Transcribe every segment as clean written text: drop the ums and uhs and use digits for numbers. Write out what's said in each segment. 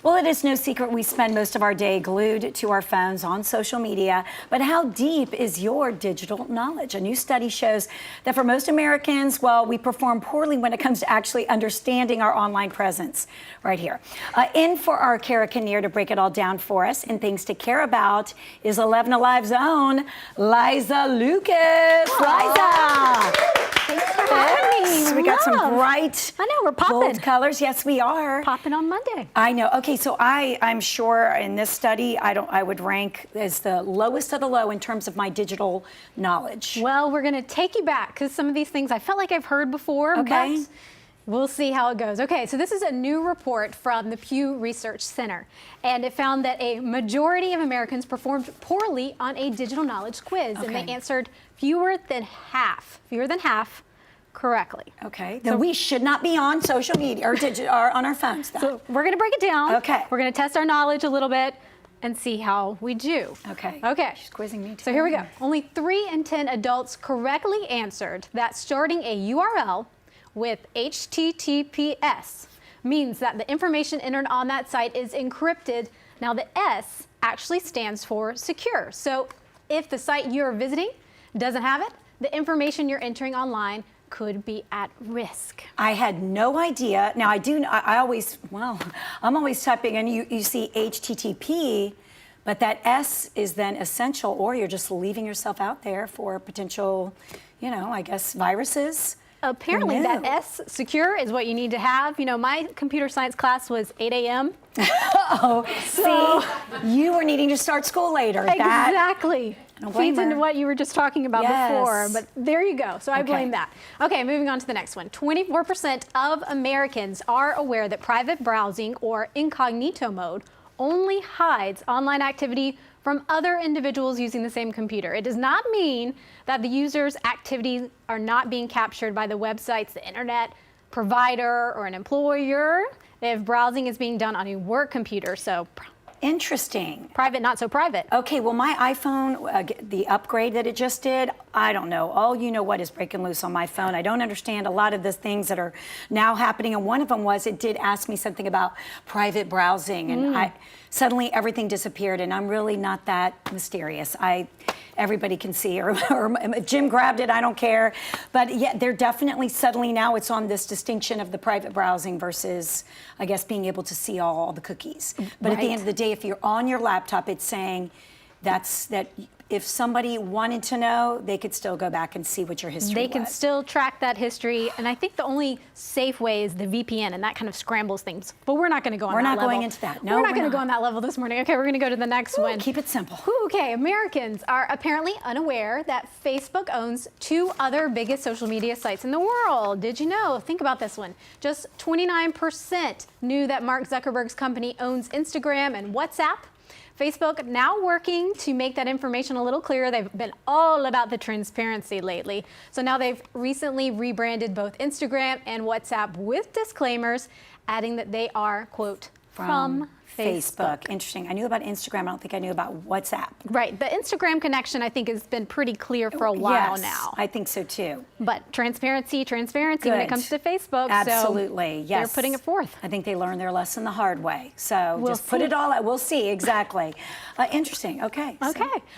Well, it is no secret we spend most of our day glued to our phones on social media, but how deep is your digital knowledge? A new study shows that for most Americans, well, we perform poorly when it comes to actually understanding our online presence. Right here. In for our Kara Kinnear to break it all down for us and things to care about is 11 Alive's own Liza Lucas. Liza! Thanks for having me. So we got some bright, I know, we're popping. bold colors. Yes, we are. Popping on Monday. I know. Okay, so I'm sure in this study, I would rank as the lowest of the low in terms of my digital knowledge. Well, we're going to take you back because some of these things I felt like I've heard before, Okay. but we'll see how it goes. Okay, so this is a new report from the Pew Research Center, and it found that a majority of Americans performed poorly on a digital knowledge quiz, and they answered fewer than half correctly. Okay, then we should not be on social media or on our phones then. So we're going to break it down. Okay. We're going to test our knowledge a little bit and see how we do. Okay. Okay. She's quizzing me too. So here we go. Only 3 in 10 adults correctly answered that starting a URL with HTTPS means that the information entered on that site is encrypted. Now the S actually stands for secure. So if the site you're visiting doesn't have it, the information you're entering online could be at risk. I had no idea. Now I'm always typing and you see HTTP, but that S is then essential, or you're just leaving yourself out there for potential, I guess, viruses. Apparently that S, secure, is what you need to have. You know, my computer science class was 8 a.m. Oh, see, you were needing to start school later. Exactly. Feeds into what you were just talking about before, Yes. but there you go. So I blame that. Okay, moving on to the next one. 24% of Americans are aware that private browsing or incognito mode only hides online activity from other individuals using the same computer. It does not mean that the user's activities are not being captured by the websites, the internet provider, or an employer if browsing is being done on a work computer. So interesting. Private, not so private. Okay, well, my iPhone, the upgrade that it just did, I don't know. All you know what is breaking loose on my phone. I don't understand a lot of the things that are now happening. And one of them was it did ask me something about private browsing. And suddenly everything disappeared. And I'm really not that mysterious. Everybody can see, or if Jim grabbed it, I don't care. But yeah, they're definitely suddenly now it's on this distinction of the private browsing versus, I guess, being able to see all the cookies. But at the end of the day, if you're on your laptop, it's saying that if somebody wanted to know, they could still go back and see what your history was. They can still track that history, and I think the only safe way is the VPN, and that kind of scrambles things. But we're not going to go on that level. We're not going into that. No, we're not going to go on that level this morning. Okay, we're going to go to the next one. Keep it simple. Okay, Americans are apparently unaware that Facebook owns 2 other biggest social media sites in the world. Did you know? Think about this one. Just 29% knew that Mark Zuckerberg's company owns Instagram and WhatsApp. Facebook now working to make that information a little clearer. They've been all about the transparency lately. So now they've recently rebranded both Instagram and WhatsApp with disclaimers, adding that they are, quote, from Facebook. Interesting. I knew about Instagram. I don't think I knew about WhatsApp. Right. The Instagram connection, I think, has been pretty clear for a while now. I think so too. But transparency when it comes to Facebook. Absolutely. So yes. they're putting it forth. I think they learned their lesson the hard way. So just put it all out. We'll see. Exactly. Interesting. Okay.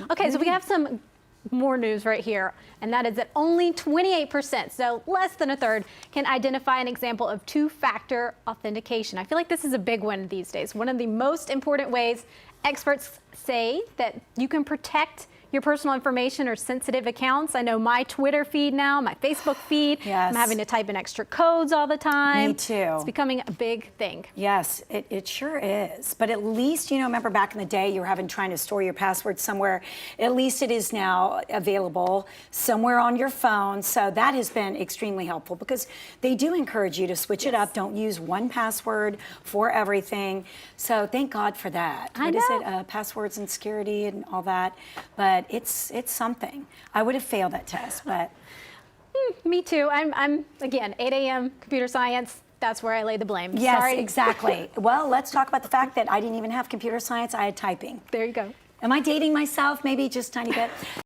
Okay. So we have some more news right here, and that is that only 28%, so less than a third, can identify an example of two-factor authentication. I feel like this is a big one these days. One of the most important ways experts say that you can protect your personal information or sensitive accounts. I know my Twitter feed now, my Facebook feed, I'm having to type in extra codes all the time. Me too. It's becoming a big thing. Yes, it sure is. But at least, remember back in the day, you were trying to store your password somewhere. At least it is now available somewhere on your phone. So that has been extremely helpful because they do encourage you to switch it up. Don't use one password for everything. So thank God for that. What is it? Passwords and security and all that. But it's something. I would have failed that test, but me too. I'm again 8 a.m. computer science. That's where I lay the blame. Yes, Sorry. exactly. Well, let's talk about the fact that I didn't even have computer science. I had typing. There you go. Am I dating myself? Maybe just a tiny bit.